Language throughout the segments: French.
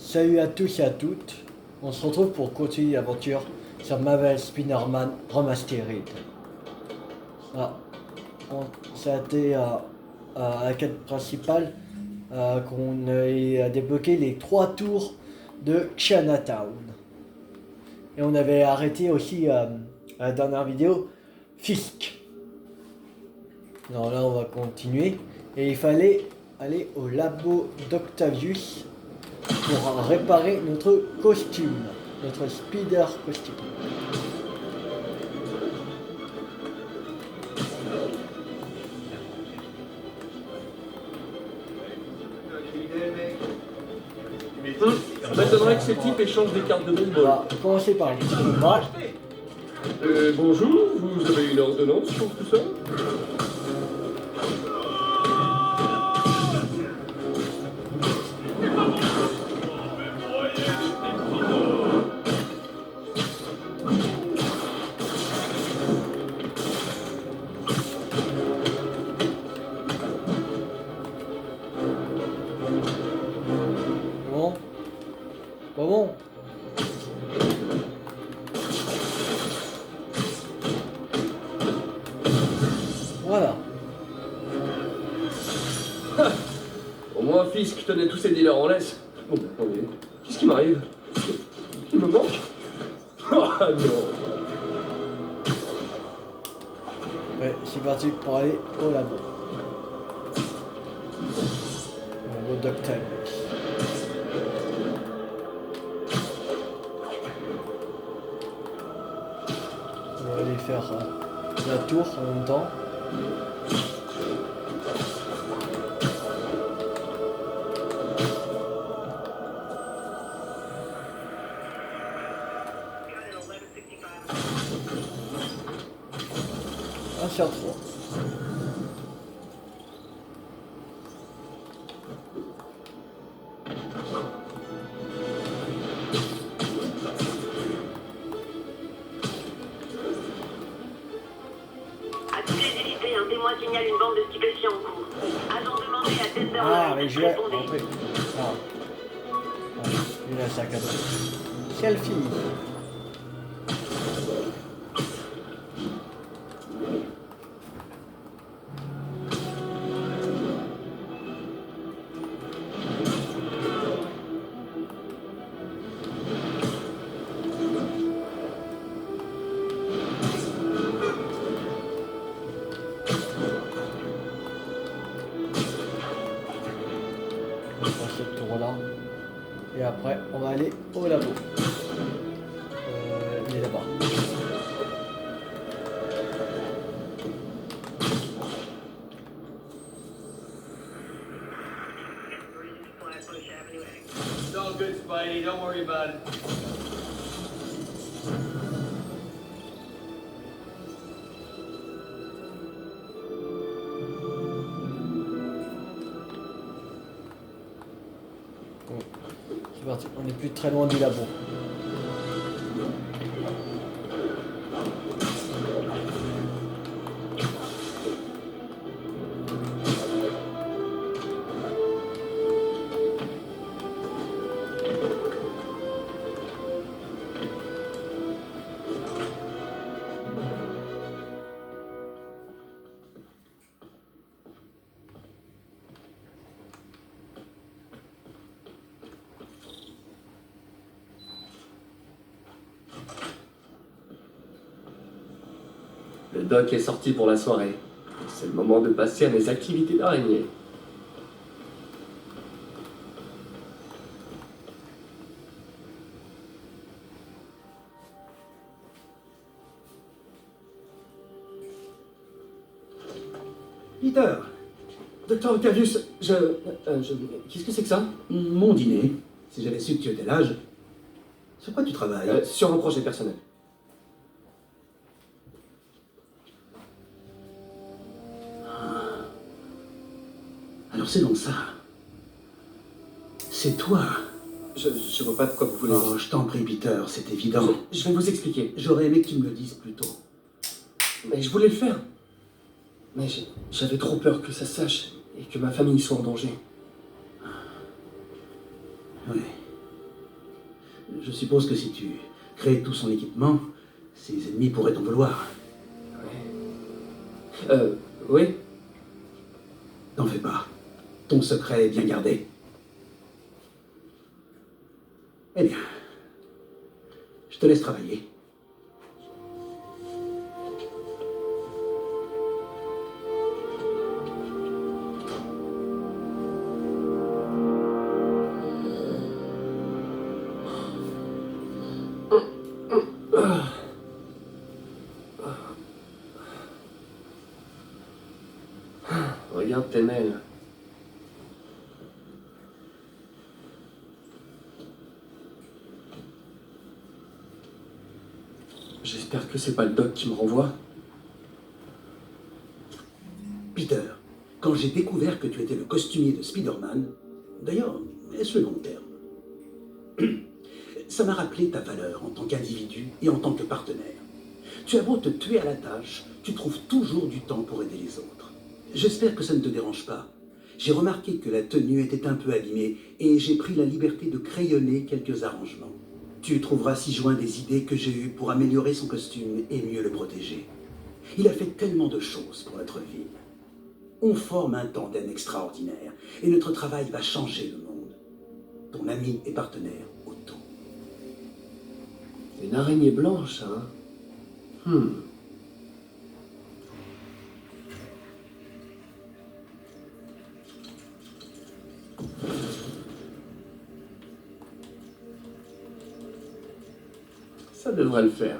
Salut à tous et à toutes, on se retrouve pour continuer l'aventure sur Marvel Spider-Man Remastered. Ah, ça a été à la quête principale qu'on a débloqué les 3 tours de Chinatown. Et on avait arrêté aussi à la dernière vidéo Fisk. Alors là on va continuer et il fallait aller au labo d'Octavius pour réparer notre costume, notre spider costume. Ça m'étonnerait que ces types échangent des cartes de On baseball. va commencer par les combats. Bonjour, vous avez une ordonnance pour tout ça? Bon, pas bon. Voilà. Au moins, Fisk tenait tous ses dealers en laisse. Bon, attendez, qu'est-ce qui m'arrive? Il me manque? Ah non! Ouais, c'est parti pour aller au labo. Au labo d'Octavius. On va aller faire la tour en même temps. Un sur trois. À toutes les unités, un témoin signale une bande de stupéfiants en cours. Agent demandé à Tender Ah, mais je vais répondez. rentrer. Ah. Il a un sac à dos. Selfie. On va faire ce tour là. Et après, on va aller au labo. Il est là-bas. It's all good, Spidey. Don't worry about it. Bon, c'est parti. On n'est plus très loin du labo. Le doc est sorti pour la soirée. C'est le moment de passer à mes activités d'araignée. Peter, Docteur Octavius, qu'est-ce que c'est que ça? mon dîner. Si j'avais su que tu étais là, sur quoi tu travailles? Sur un projet personnel. Alors c'est donc ça. C'est toi. Je vois pas de quoi vous voulez. Oh, je t'en prie, Peter, c'est évident. Je vais vous expliquer. J'aurais aimé que tu me le dises plus tôt. Mais je voulais le faire. Mais j'avais trop peur que ça se sache et que ma famille soit en danger. Oui. Je suppose que si tu crées tout son équipement, ses ennemis pourraient t'en vouloir. Oui. T'en fais pas. Ton secret est bien gardé. Eh bien, je te laisse travailler. Regarde tes mails. J'espère que c'est pas le doc qui me renvoie. Peter, quand j'ai découvert que tu étais le costumier de Spider-Man, d'ailleurs, est-ce le bon terme? Ça m'a rappelé ta valeur en tant qu'individu et en tant que partenaire. Tu as beau te tuer à la tâche, tu trouves toujours du temps pour aider les autres. J'espère que ça ne te dérange pas. J'ai remarqué que la tenue était un peu abîmée et j'ai pris la liberté de crayonner quelques arrangements. Tu trouveras ci-joint des idées que j'ai eues pour améliorer son costume et mieux le protéger. Il a fait tellement de choses pour notre ville. On forme un tandem extraordinaire et notre travail va changer le monde. Ton ami et partenaire, Otto. Une araignée blanche, hein? Ça devrait le faire.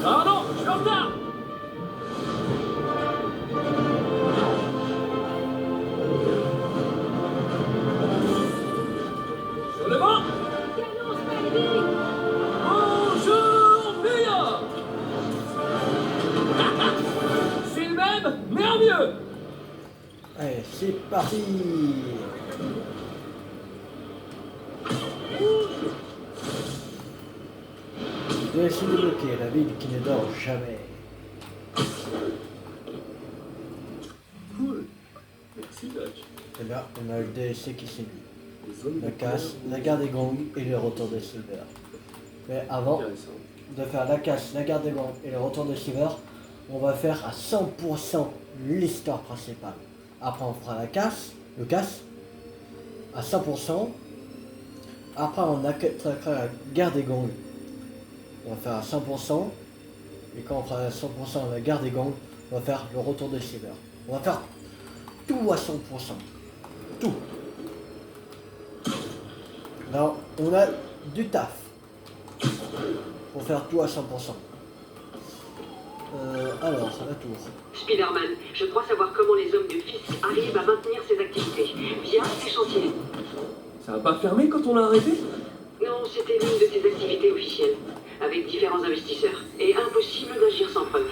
Ah non, je suis en retard! Sur le vent! Bonjour, Pia! C'est le même, mais en mieux! Allez, c'est parti. Je dois essayer de bloquer la ville qui ne dort jamais. Cool. Merci, Doc. Et là, on a le DLC qui s'est mis. Les zones La de casse, la garde des gangs et le retour de Silver. Mais avant Intéressant. de faire la casse, la garde des gangs et le retour de Silver, on va faire à 100% l'histoire principale. Après on fera la casse, le casse, à 100%. Après on attaquera la garde des gangs. On va faire à 100%. Et quand on fera à 100% la garde des gangs, on va faire le retour de Silver. On va faire tout à 100%. Tout. Là, on a du taf pour faire tout à 100%. Alors, la tour. Spider-Man, je crois savoir comment les hommes de Fisk arrivent à maintenir ces activités via ces chantiers. Ça va pas fermer quand on l'a arrêté? Non, c'était l'une de ces activités officielles, avec différents investisseurs, et impossible d'agir sans preuve.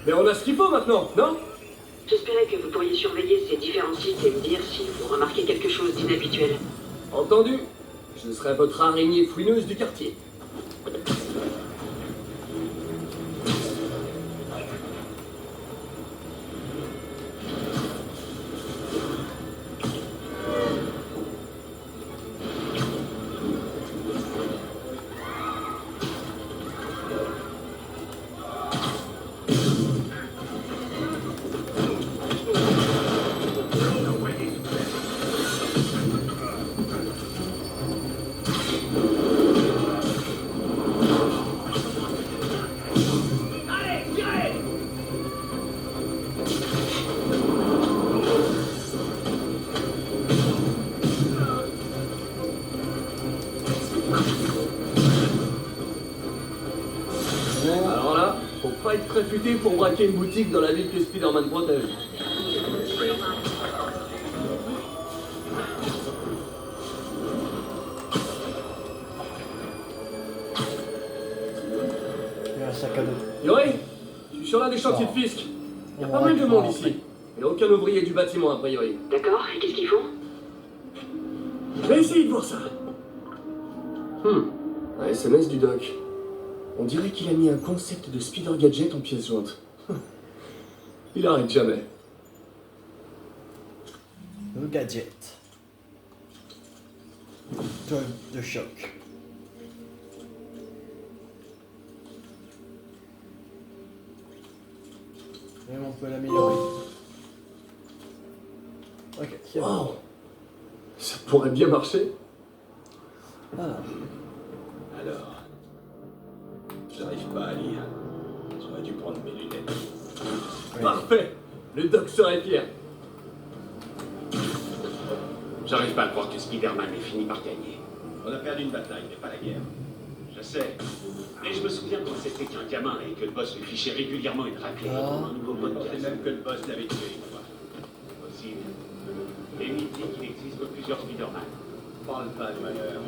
Mais on a ce qu'il faut maintenant, non? J'espérais que vous pourriez surveiller ces différents sites et me dire si vous remarquez quelque chose d'inhabituel. Entendu. Je serai votre araignée fouineuse du quartier. Alors là, faut pas être très futé pour braquer une boutique dans la ville que Spider-Man protège. Il y a un sac à dos. Yori, je suis sur l'un des chantiers de Fisk. Il y a pas mal de monde ici. Il n'y a aucun ouvrier du bâtiment a priori. D'accord, et qu'est-ce qu'ils font? Je vais essayer de voir ça. Un SMS du doc. On dirait qu'il a mis un concept de speeder gadget en pièce jointe. Il arrête jamais. Le gadget. Toile de choc. Même on peut l'améliorer. Ok, c'est bon. Wow. Ça pourrait bien marcher. Ah, Alors, j'arrive pas à lire. J'aurais dû prendre mes lunettes. ouais. Parfait. Le doc serait fier. J'arrive pas à croire que Spider-Man ait fini par gagner. On a perdu une bataille, mais pas la guerre. Je sais. Mais je me souviens quand c'était qu'un gamin et que le boss lui fichait régulièrement une raclée Ah. pour un nouveau C'est podcast. même que le boss l'avait tué une fois. Possible. Et mythe dit qu'il existe plusieurs Spider-Man. Parle pas de malheur.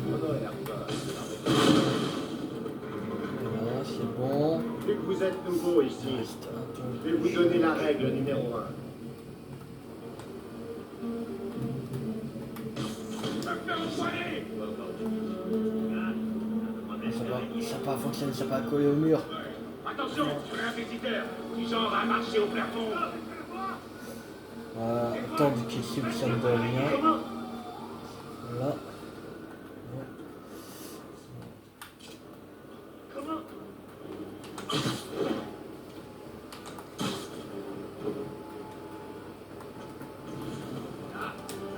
On aurait l'air pas. Voilà, c'est bon. Vu que vous êtes nouveau Il ici, reste un toile je de vais vous choc. donner la règle numéro 1. Ça va pas fonctionner, ça va pas coller au mur. Attention, sur un visiteur, du genre à marcher au plafond. Voilà, attendre qu'il soupçonne de rien. Voilà. Ça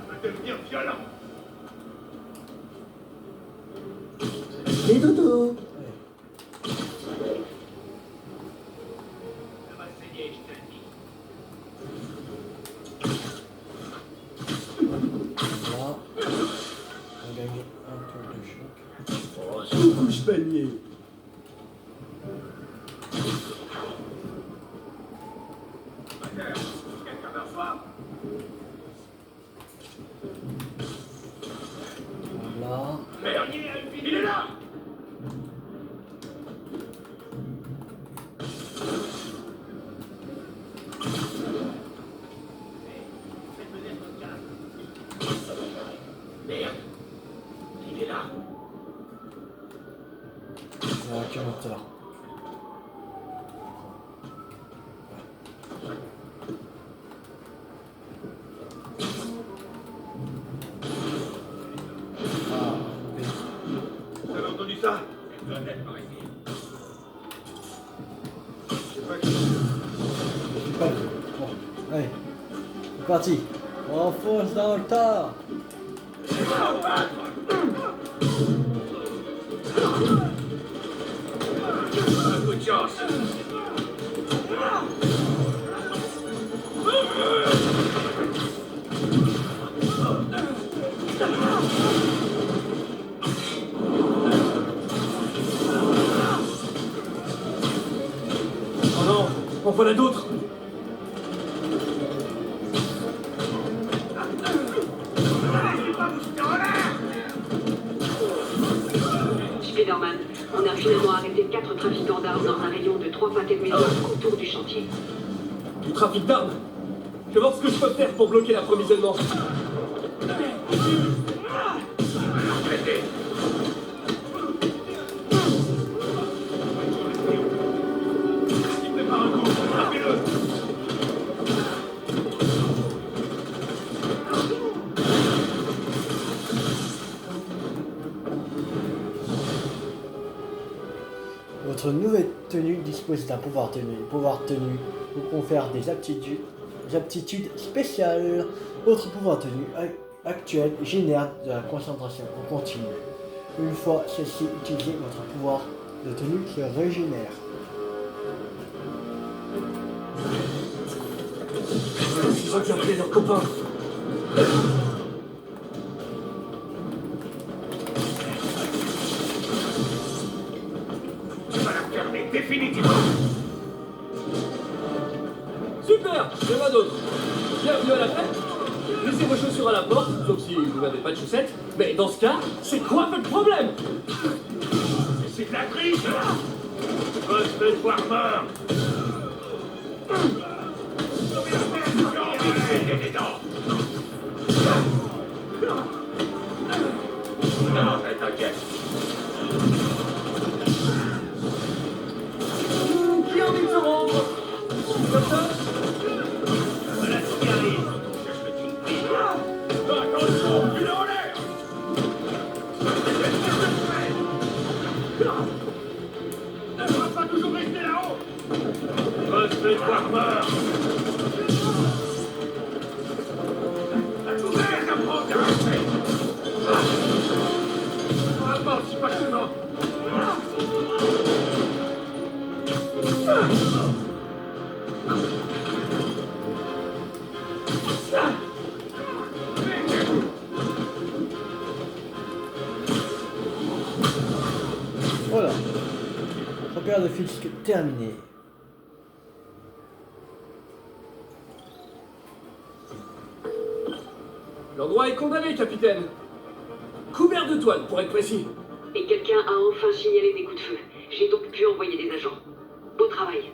va devenir violent. Et dodo. Ça va saigner, je te le dis. Voilà. On a gagné un tour de choc. Oh, sous-couche panier. Quelqu'un me reçoit. Voilà. Bernier a une vie. Il est là. Merde. Il est là. Voilà, quel moteur. Ah, oui. Vous avez entendu ça? Elle doit être par ici. Je sais pas qui. J'ai pas vu. Bon, allez. C'est parti. On fonce dans le tas. Un coup de chance. Oh non, en voilà d'autres. Spider-Man, on a finalement arrêté 4 trafiquants d'armes dans un rayon de 3 pâtés de maison autour du chantier. Du trafic d'armes. Je vais voir ce que je peux faire pour bloquer l'approvisionnement. Arrêtez. Il prépare un coup. Frappez-le. Votre nouvelle tenue dispose d'un pouvoir tenue. Le pouvoir tenue vous confère des aptitudes spéciales. Votre pouvoir tenue actuel génère de la concentration en continu. Une fois celle-ci utilisée, votre pouvoir de tenue se régénère. Ils ont dû appeler leurs copains. Tu vas la fermer définitivement. Super, il y en a d'autres. Bienvenue à la fête. Laissez vos chaussures à la porte, sauf si vous n'avez pas de chaussettes. Mais dans ce cas, c'est quoi votre problème? C'est de la triche. Boss veut te voir mort. Mettez des dents. Voilà. Repère de Fisk terminé. L'endroit est condamné, capitaine. Couvert de toile, pour être précis. Et quelqu'un a enfin signalé des coups de feu. J'ai donc pu envoyer des agents. Beau travail.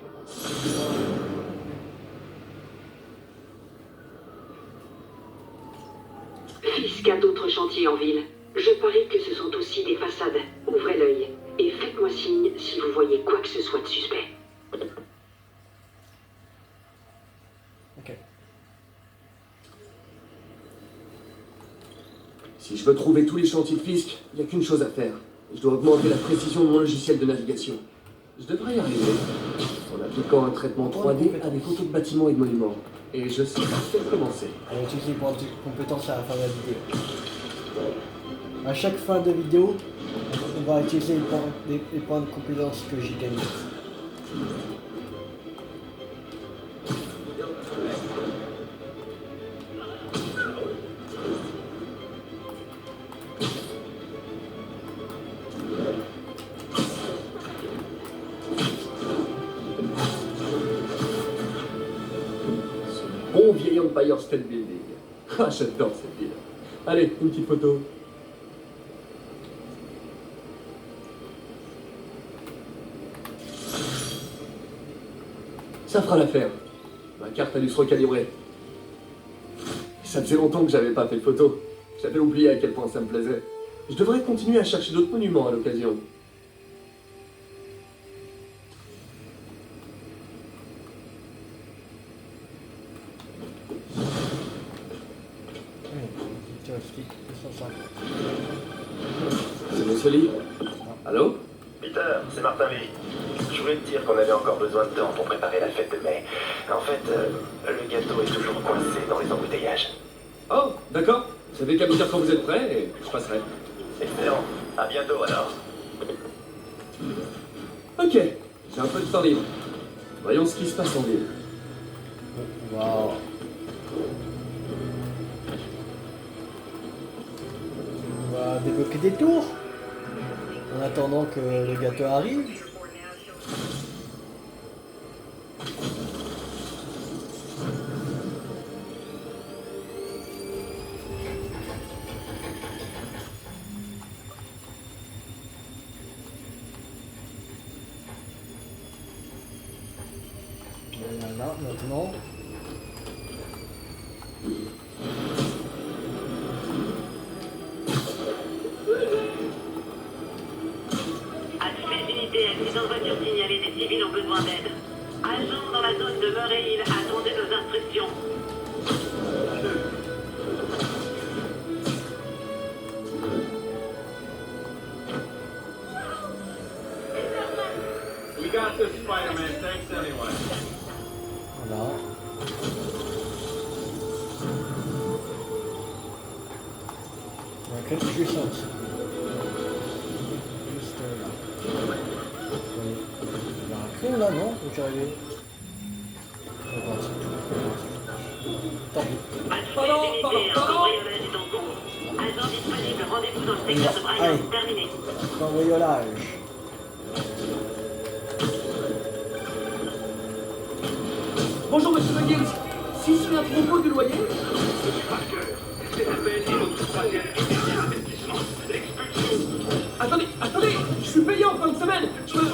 Fisk a d'autres chantiers en ville. Je parie que ce sont aussi des façades. Ouvrez l'œil. Et faites-moi signe si vous voyez quoi que ce soit de suspect. Ok. Si je veux trouver tous les chantiers de Fisk, il n'y a qu'une chose à faire. Je dois augmenter la précision de mon logiciel de navigation. Je devrais y arriver. En appliquant un traitement 3D à des photos de bâtiments et de monuments. Et je sais par quel commencer. On va utiliser les points de compétence à la fin de la vidéo. À chaque fin de vidéo, on va utiliser les points de compétence que j'ai gagnés. Bon vieil Empire State Building. Ah, j'adore cette ville. Allez, une petite photo. Ça fera l'affaire. Ma carte a dû se recalibrer. Ça faisait longtemps que j'avais pas fait de photo. J'avais oublié à quel point ça me plaisait. Je devrais continuer à chercher d'autres monuments à l'occasion. C'est Monsieur Lee. Allô? Peter, c'est Martin Lee. Je voulais te dire qu'on avait encore besoin de temps pour préparer la fête de mai. En fait, le gâteau est toujours coincé dans les embouteillages. Oh, d'accord. Vous savez qu'à me dire quand vous êtes prêt et je passerai. Excellent. À bientôt alors. Ok, j'ai un peu de temps libre. Voyons ce qui se passe en ville. Waouh. On va débloquer des tours en attendant que le gâteau arrive. Voilà, maintenant. À toutes les unités, accident de voiture signalé, des civils ont besoin d'aide. Agents dans la zone de Murray Hill, attendez nos instructions. We got this, Spider-Man. Thanks anyway. Voilà. On va quelque puissance. Juste là. Il y a un crime là, non? Où tu es arrivé? Tant pis. À toutes les unités, un cambriolage est en cours. Agents disponibles, rendez-vous dans le secteur de Brian. Allez. Terminé. Cambriolage. Bonjour, monsieur McGills. Si c'est à propos du loyer? Cet appel est notre troisième et dernier investissement. L'expulsion. Attendez, je suis payé en fin de semaine. Je peux...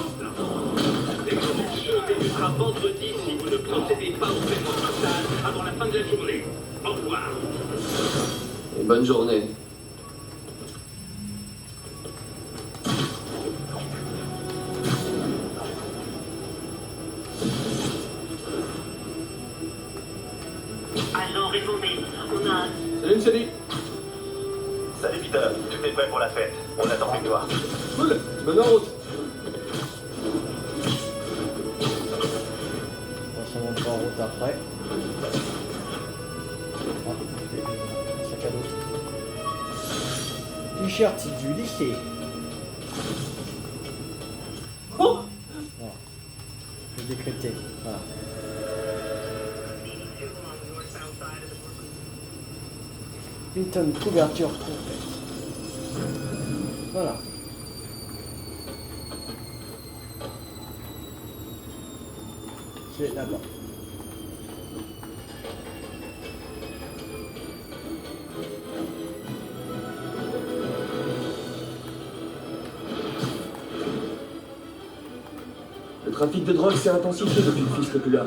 L'expulsion débutera vendredi si vous ne procédez pas au paiement total avant la fin de la journée. Au revoir. Et bonne journée. Agents, répondez. On a un... Salut, monsieur Lee. Salut Peter, tout est prêt pour la fête. On attend plus que toi. Cool, bonne route. On s'en monte en route après. Ah, sac à dos. T-shirt du lycée. Oh, Voilà. Je vais décrypter. Voilà. Putain de couverture complète. Voilà. C'est là-bas. Le trafic de drogue s'est intensifié depuis que le fils n'est plus là.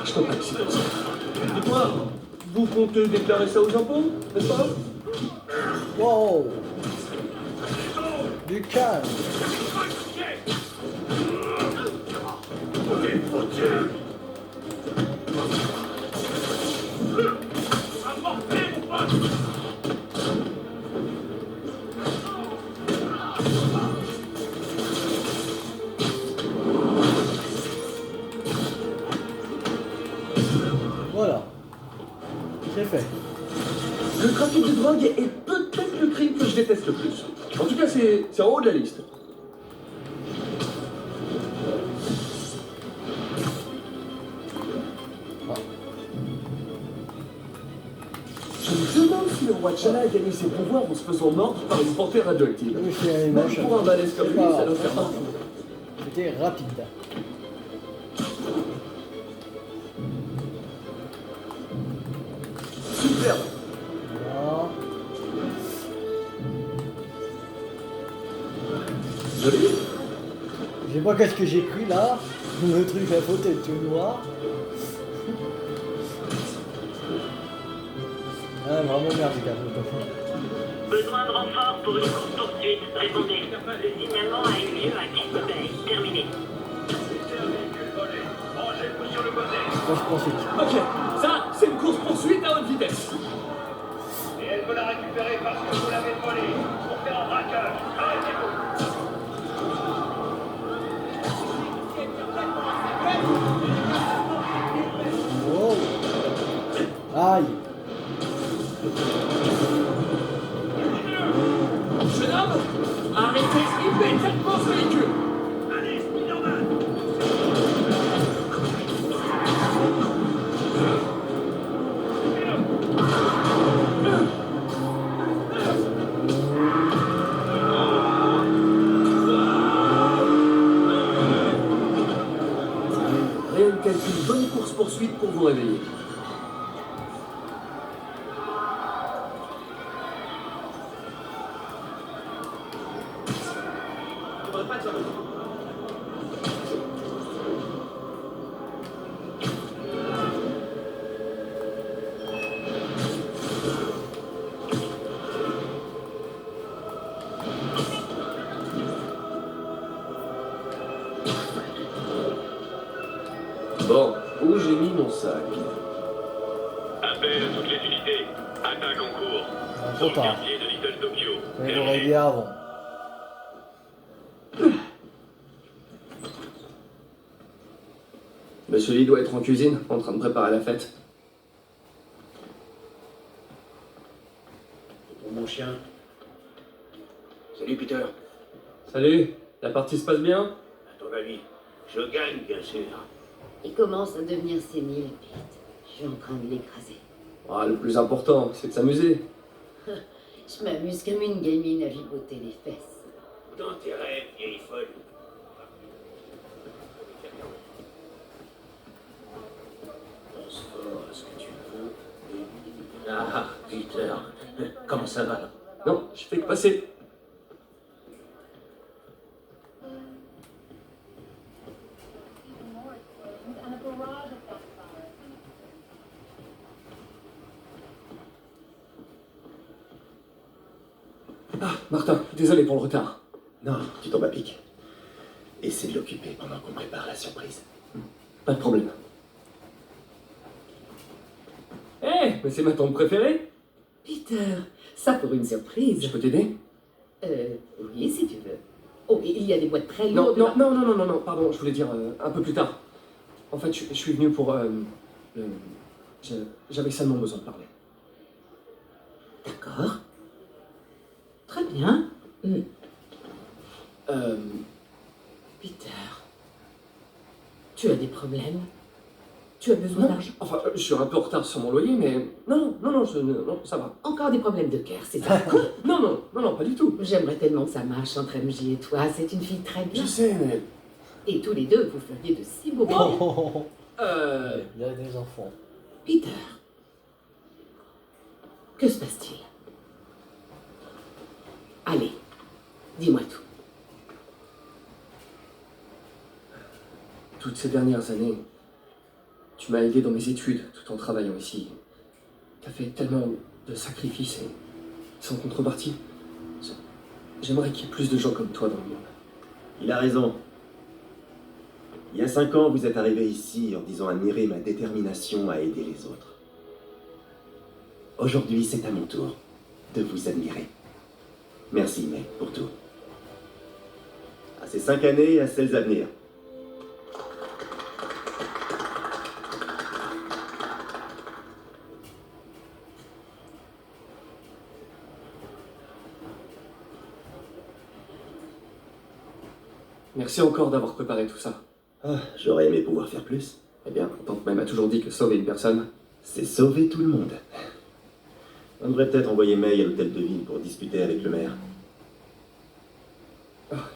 Je comprends que c'est comme ça. Dites-moi, vous comptez déclarer ça aux impôts, n'est-ce pas? Wow! Du calme! Voilà. C'est fait. Le trafic de drogue est peut-être le crime que je déteste le plus. En tout cas, c'est en haut de la liste. Je me demande si le roi T'Challa a gagné ses pouvoirs en se faisant mordre par une panthère radioactive. Oui, c'est une Même moche. pour un balèze comme lui, ça doit faire mal. C'était rapide. Superbe. Voilà. Joli. Je sais pas qu'est-ce que j'ai pris là. Le truc à côté est tout noir. Ah, vraiment merdique à photo. Besoin de renfort pour une course-poursuite. Répondez. Le signalement a eu lieu à Kiss Bay. Terminé. Rangez-vous sur le côté. Course-poursuite. Ok, ça, c'est une course-poursuite à haute vitesse. Et elle veut la récupérer parce que vous l'avez volée. Pour faire un braquage. Arrêtez-vous. Oh. Aïe. Jeune homme, arrêtez immédiatement ce véhicule. Allez, Spider-Man. Rien de tel qu'une bonne course-poursuite pour vous réveiller. Bon, où j'ai mis mon sac? Appel à toutes les unités. Attaque en cours. Trop tard. Quartier de Little Tokyo. Mais j'aurais dit avant. Monsieur Lee doit être en cuisine, en train de préparer la fête. Pour mon chien. Salut Peter. Salut, la partie se passe bien? À ton avis, je gagne bien sûr. Il commence à devenir sénile, Pete. Je suis en train de l'écraser. Ah, le plus important, c'est de s'amuser. Je m'amuse comme une gamine à gigoter les fesses. Dans tes rêves, vieille folle. Pense fort à ce que tu veux. Ah, Peter, comment ça va? Non, je fais que passer. Ah, Martin, désolé pour le retard. Non, tu tombes à pic. Essaie de l'occuper pendant qu'on prépare la surprise. Pas de problème. Eh, mais c'est ma tante préférée. Peter, ça pour une surprise. Je peux t'aider? Oui, si tu veux. Oh, il y a des boîtes très Non, lourdes. non, non, non, non, non, non, pardon, je voulais dire un peu plus tard. En fait, je suis venu pour... J'avais seulement besoin de parler. D'accord. Très bien. Peter, tu as des problèmes? Tu as besoin Non, d'argent? enfin, je suis un peu en retard sur mon loyer, mais... Non, non, non, non, ça va. Encore des problèmes de cœur, c'est ça? Non, pas du tout. J'aimerais tellement que ça marche entre MJ et toi. C'est une fille très bien. Je sais, mais... Et tous les deux, vous feriez de si beaux bébés. Il y a des enfants. Peter, que se passe-t-il? Allez, dis-moi tout. Toutes ces dernières années, tu m'as aidé dans mes études tout en travaillant ici. T'as fait tellement de sacrifices et sans contrepartie. J'aimerais qu'il y ait plus de gens comme toi dans le monde. Il a raison. Il y a 5 ans, vous êtes arrivé ici en disant admirer ma détermination à aider les autres. Aujourd'hui, c'est à mon tour de vous admirer. Merci, May, pour tout. À ces 5 années et à celles à venir. Merci encore d'avoir préparé tout ça. Ah, j'aurais aimé pouvoir faire plus. Eh bien, Tante May m'a toujours dit que sauver une personne, C'est sauver tout le monde. On devrait peut-être envoyer May à l'hôtel de ville pour discuter avec le maire.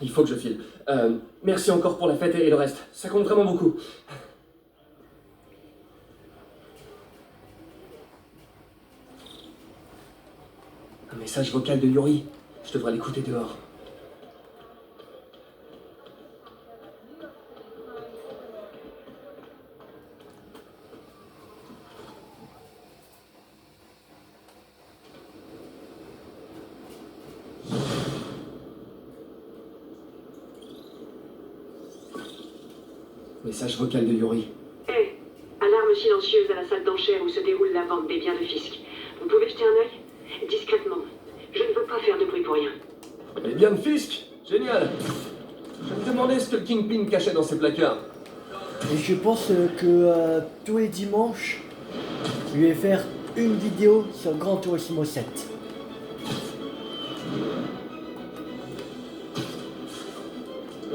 il faut que je file. Merci encore pour la fête et le reste. Ça compte vraiment beaucoup. Un message vocal de Yuri. Je devrais l'écouter dehors. Message vocal de Yuri. Hé, alarme silencieuse à la salle d'enchères où se déroule la vente des biens de Fisk. Vous pouvez jeter un œil? Discrètement. Je ne veux pas faire de bruit pour rien. Les biens de Fisk. Génial. Je me demandais ce que le Kingpin cachait dans ses placards. Et je pense que tous les dimanches, je vais faire une vidéo sur Gran Turismo 7.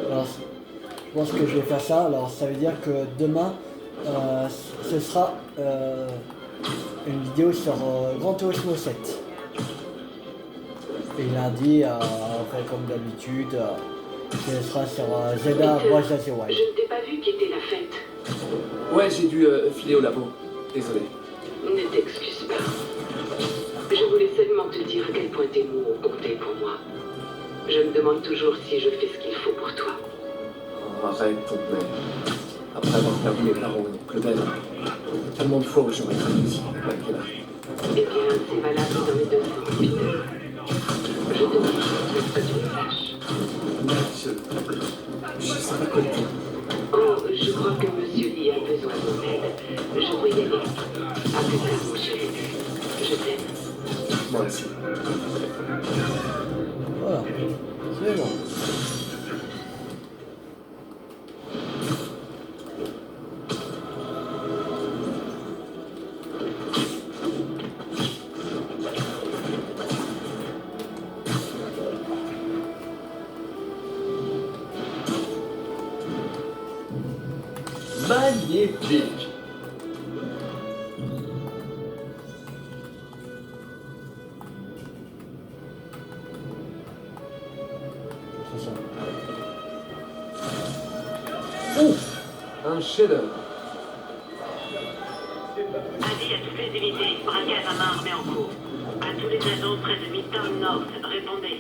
Alors, je pense que je vais faire ça. Alors, ça veut dire que demain, ce sera une vidéo sur Gran Turismo 7. Et lundi, on fait comme d'habitude, ce sera sur Zelda Breath of the Wild. Je ne t'ai pas vu quitter la fête. Ouais, j'ai dû filer au labo. Désolé. Ne t'excuse pas. Je voulais seulement te dire à quel point tes mots ont compté pour moi. Je me demande toujours si je fais ce qu'il faut pour toi. Oh, arrête, Tante May. Après avoir perdu mes parents et oncle Ben, il y a tellement de fois où j'aurais réussi, malgré là. Eh bien, c'est valable dans les deux sens, Peter. Je te dis juste que tu le saches. Je sais pas quoi te dire. Oh, je crois que Monsieur Lee a besoin de mon aide. Je dois y aller. À plus tard, mon chéri. Je t'aime. Moi aussi. Voilà, c'est bon. Magnifique. C'est ça. Oh, un chef-d'œuvre. Avis à toutes les unités. Braquage à main armée en cours. À tous les agents près de Midtown North. Répondez.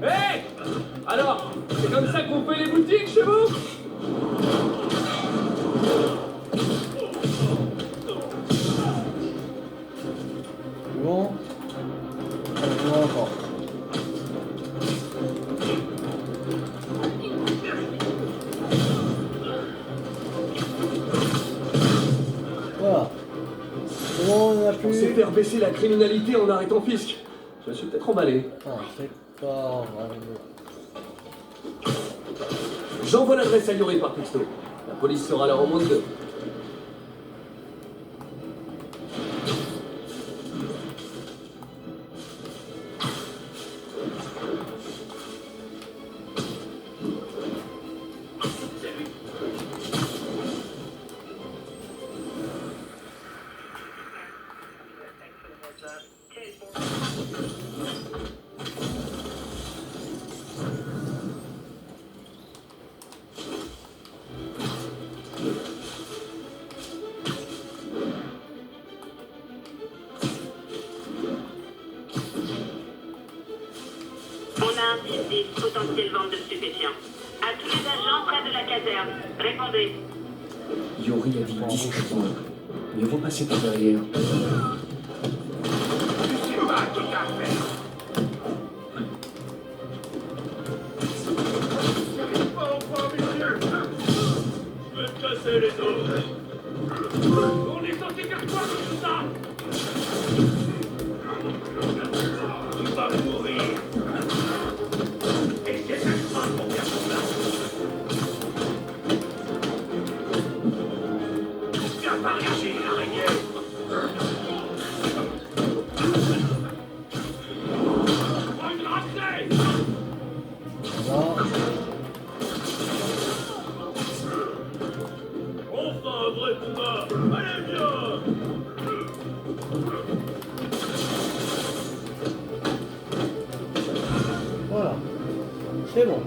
Hey! Alors, c'est comme ça qu'on fait les boutiques chez vous? Bon. On encore. Voilà. C'est bon, on a On plus. sait faire baisser la criminalité en arrêtant Fisk. Je me suis peut-être emballé. Ah, c'est pas grave. J'envoie l'adresse à Yuri par texto. La police sera là en moins de 2. potentielle vente de stupéfiants. À tous les agents près de la caserne, répondez. Yori a dit discrètement. Mieux vaut passer par derrière. C'est pas tout à fait. Pas au point, messieurs. Je vais te casser les os. On est censé faire quoi de tout ça? Tu vas mourir. Et c'est extra pour faire ton place. Tu as pas réussi, araignée. Regrasser. Là, Enfin un vrai combat. Allez, viens. voilà. C'est bon.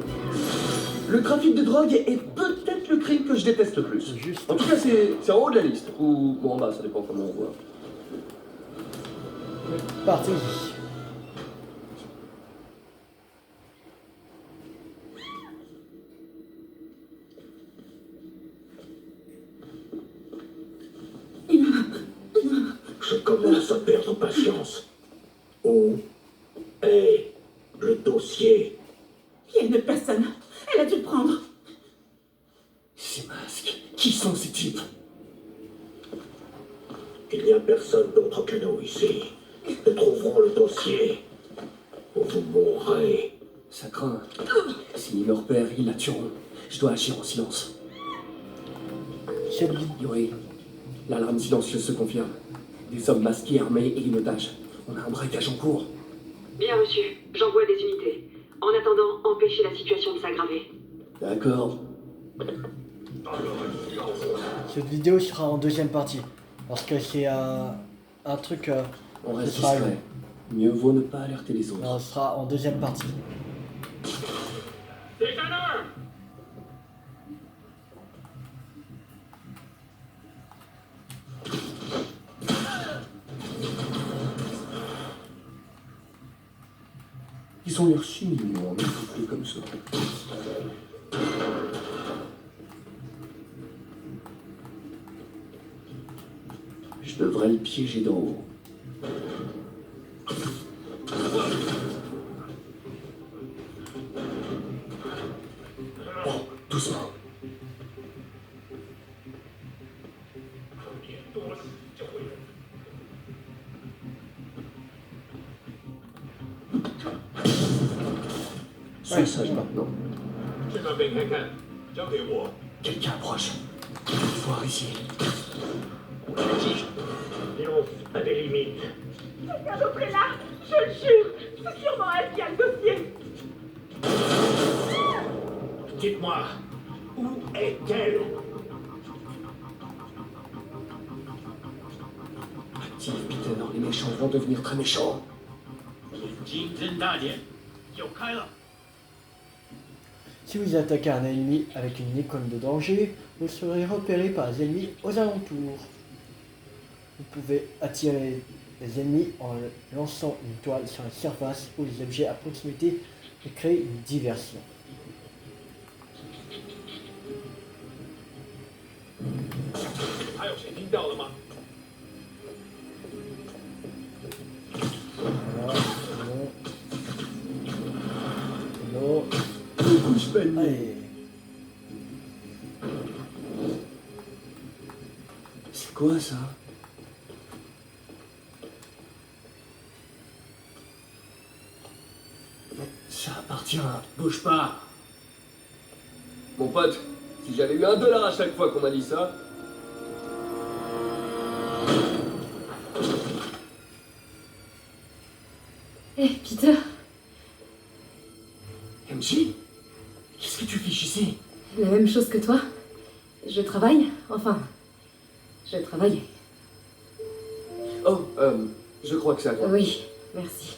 Le trafic de drogue est peut-être le crime que je déteste le plus. C'est juste. En tout cas, c'est en haut de la liste. Ou bon, en bas, ça dépend comment on voit. Parti. Je commence à perdre patience. Où est le dossier? Il y a une autre personne. Elle a dû le prendre. Ces masques, qui sont ces types? Il n'y a personne d'autre que nous ici. Nous trouverons le dossier. Ou vous mourrez. Ça craint. S'ils me repèrent, ils la tueront. Je dois agir en silence. C'est lui. Yori, l'alarme silencieuse se confirme. Des hommes masqués, armés et in otage. On a un braquage en cours. Bien reçu, j'envoie des unités. En attendant, empêchez la situation de s'aggraver. D'accord. Cette vidéo sera en deuxième partie. Parce que c'est un truc. On reste ce sera- discret. Mieux vaut ne pas alerter les autres. Non, ce sera en deuxième partie. C'est un homme. Ils ont l'air si mignons, mais couplés comme ça. Je devrais le piéger d'en haut. Bon, doucement. Sois sage maintenant. 去那边看看，交给我。 Quelqu'un approche. Voir ici. Silence a des limites. Quelqu'un d'autre est là. Je le jure. C'est sûrement elle qui a le dossier. Dites-moi, où est-elle? Active, Peter. Les méchants vont devenir très méchants. 眼睛睁大点，有开了。 Si vous attaquez un ennemi avec une icône de danger, vous serez repéré par les ennemis aux alentours. Vous pouvez attirer les ennemis en lançant une toile sur la surface ou les objets à proximité et créer une diversion. Voilà, bon. Allez. C'est quoi ça? Ça appartient à... Bouge pas. Mon pote, si j'avais eu $1 à chaque fois qu'on m'a dit ça... Eh, Peter, MJ? Qu'est-ce que tu fiches ici? la même chose que toi. Je travaille, enfin, je travaillais. Oh, je crois que c'est à toi. Oui, merci.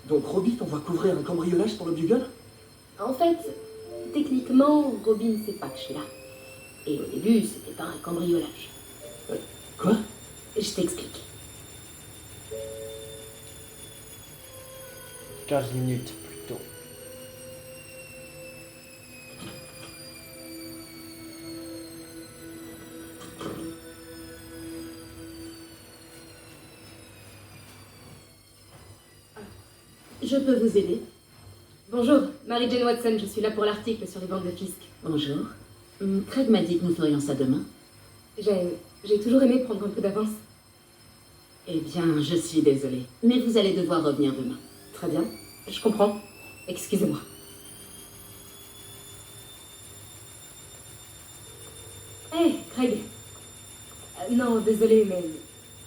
Donc Robbie t'envoie couvrir un cambriolage pour le Bugle? En fait, techniquement, Robin ne sait pas que je suis là. Et au début, c'était pas un cambriolage. Quoi? Je t'explique. 15 minutes plus tôt. Je peux vous aider? Bonjour, Mary-Jane Watson, je suis là pour l'article sur les bandes de Fisk. Bonjour. Craig m'a dit que nous ferions ça demain. J'ai toujours aimé prendre un peu d'avance. Eh bien, je suis désolée, mais vous allez devoir revenir demain. Très bien, je comprends. Excusez-moi. Hé, Craig. Non, désolé, mais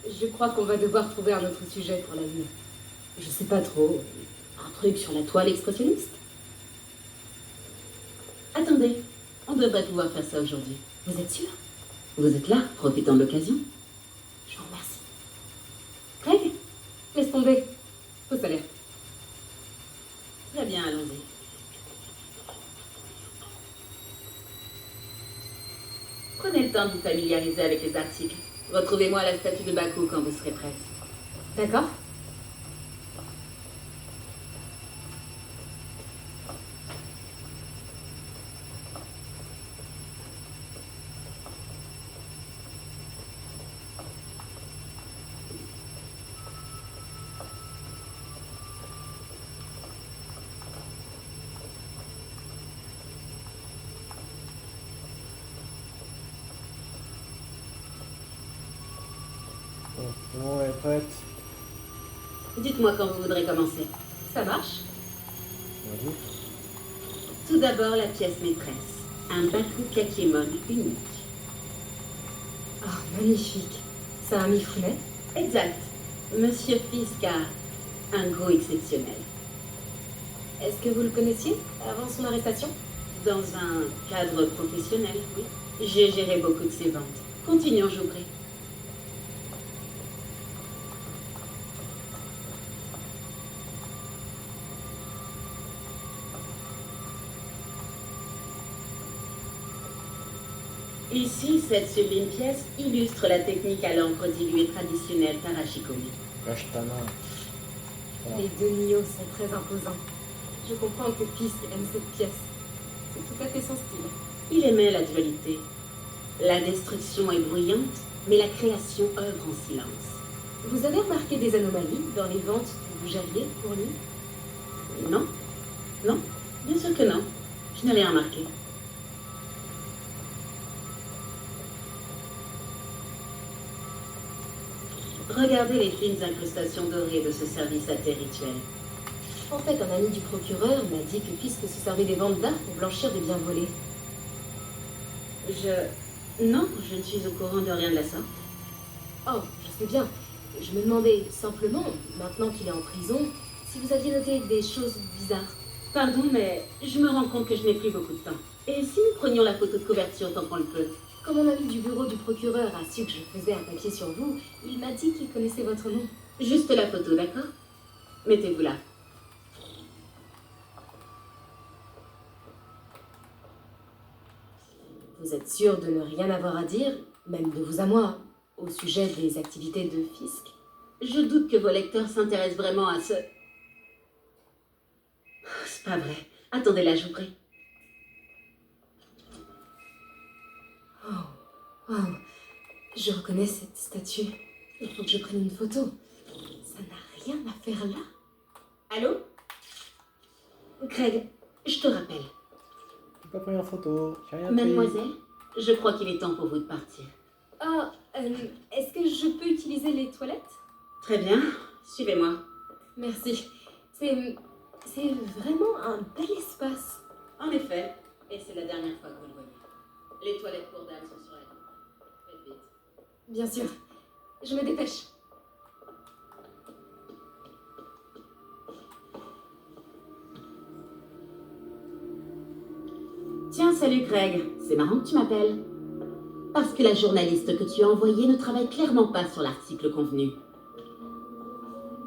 je crois qu'on va devoir trouver un autre sujet pour la Lune. Je sais pas trop. Un truc sur la toile expressionniste? Attendez, on devrait pouvoir faire ça aujourd'hui. Vous êtes sûr? Vous êtes là, profitant de l'occasion. Je vous remercie. Craig, laisse tomber. Faux salaire. Très bien, allons-y. Prenez le temps de vous familiariser avec les articles. Retrouvez-moi à la statue de Baku quand vous serez prête. D'accord? Bon, elle est prête. Dites-moi quand vous voudrez commencer. Ça marche? Vas-y. Tout d'abord, la pièce maîtresse. Un Baku Kakemon unique. Oh, magnifique. C'est un Mifune? Exact. Monsieur Fisk a un goût exceptionnel. Est-ce que vous le connaissiez avant son arrestation? Dans un cadre professionnel, oui. J'ai géré beaucoup de ses ventes. Continuons, je vous prie. Ici, cette sublime pièce illustre la technique à l'encre diluée traditionnelle Tarashikomi. Lâche ta main. Voilà. Les deux Nio sont très imposants. Je comprends que Fisk aime cette pièce. C'est tout à fait son style. Il aimait la dualité. La destruction est bruyante, mais la création œuvre en silence. Vous avez remarqué des anomalies dans les ventes que vous gériez pour lui? Non, non, bien sûr que non. Je n'ai rien remarqué. Regardez les fines incrustations dorées de ce service athée rituel. En fait, un ami du procureur m'a dit que Fisk se servait des ventes d'art pour blanchir des biens volés. Non, je ne suis au courant de rien de la sorte. Oh, je sais bien. Je me demandais simplement, maintenant qu'il est en prison, si vous aviez noté des choses bizarres. Pardon, mais je me rends compte que je n'ai plus beaucoup de temps. Et si nous prenions la photo de couverture tant qu'on le peut? Quand mon ami du bureau du procureur a su que je faisais un papier sur vous, il m'a dit qu'il connaissait votre nom. Juste la photo, d'accord? Mettez-vous là. Vous êtes sûr de ne rien avoir à dire, même de vous à moi, au sujet des activités de Fisk? Je doute que vos lecteurs s'intéressent vraiment à ce... C'est pas vrai. Attendez là, je vous prie. Oh, je reconnais cette statue. Il faut que je prenne une photo. Ça n'a rien à faire là. Allô? Craig, je te rappelle. J'ai pas pris en photo. J'ai rien pris. Mademoiselle, je crois qu'il est temps pour vous de partir. Ah, est-ce que je peux utiliser les toilettes? Très bien, suivez-moi. Merci. C'est vraiment un bel espace. En effet, et c'est la dernière fois que vous le voyez. Les toilettes pour dames sont sur la gauche. Faites vite. Bien sûr. Je me dépêche. Tiens, salut Craig. C'est marrant que tu m'appelles. Parce que la journaliste que tu as envoyée ne travaille clairement pas sur l'article convenu.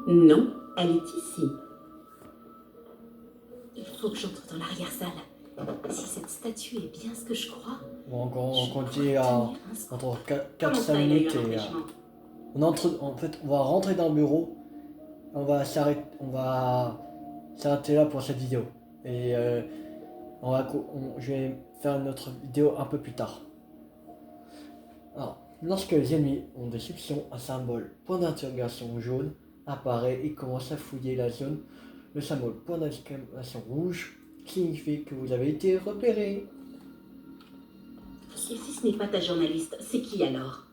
Non, elle est ici. Il faut que j'entre dans l'arrière-salle. Si cette statue est bien ce que je crois... Bon, on continue à entre 4-5 minutes et... en fait, on va rentrer dans le bureau. On va s'arrêter là pour cette vidéo. Et je vais faire une autre vidéo un peu plus tard. Alors, lorsque les ennemis ont des soupçons, un symbole point d'interrogation jaune apparaît et commence à fouiller la zone Le symbole point d'exclamation rouge signifie que vous avez été repéré. Et si ce n'est pas ta journaliste, c'est qui alors?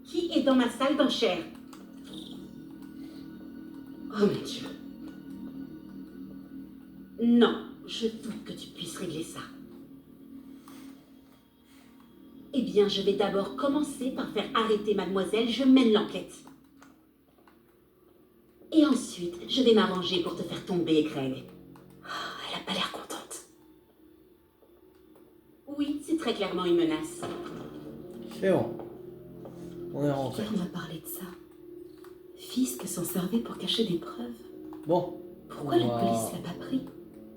Qui est dans ma salle d'enchères? Oh mon Dieu. Non, je doute que tu puisses régler ça. Eh bien, je vais d'abord commencer par faire arrêter mademoiselle, je mène l'enquête. Et ensuite, je vais m'arranger pour te faire tomber, Craig. Oh, elle a pas l'air contente. Oui, c'est très clairement une menace. C'est bon. On est rentré. On m'a parlé de ça. Fisk s'en servait pour cacher des preuves. Bon. Pourquoi la police l'a pas pris?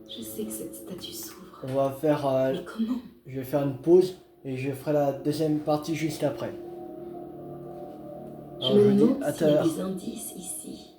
Je sais que cette statue s'ouvre. On va faire... Mais comment? Je vais faire une pause et je ferai la deuxième partie juste après. Je Alors, me vous dis demande à s'il tout à y a l'heure. des indices ici.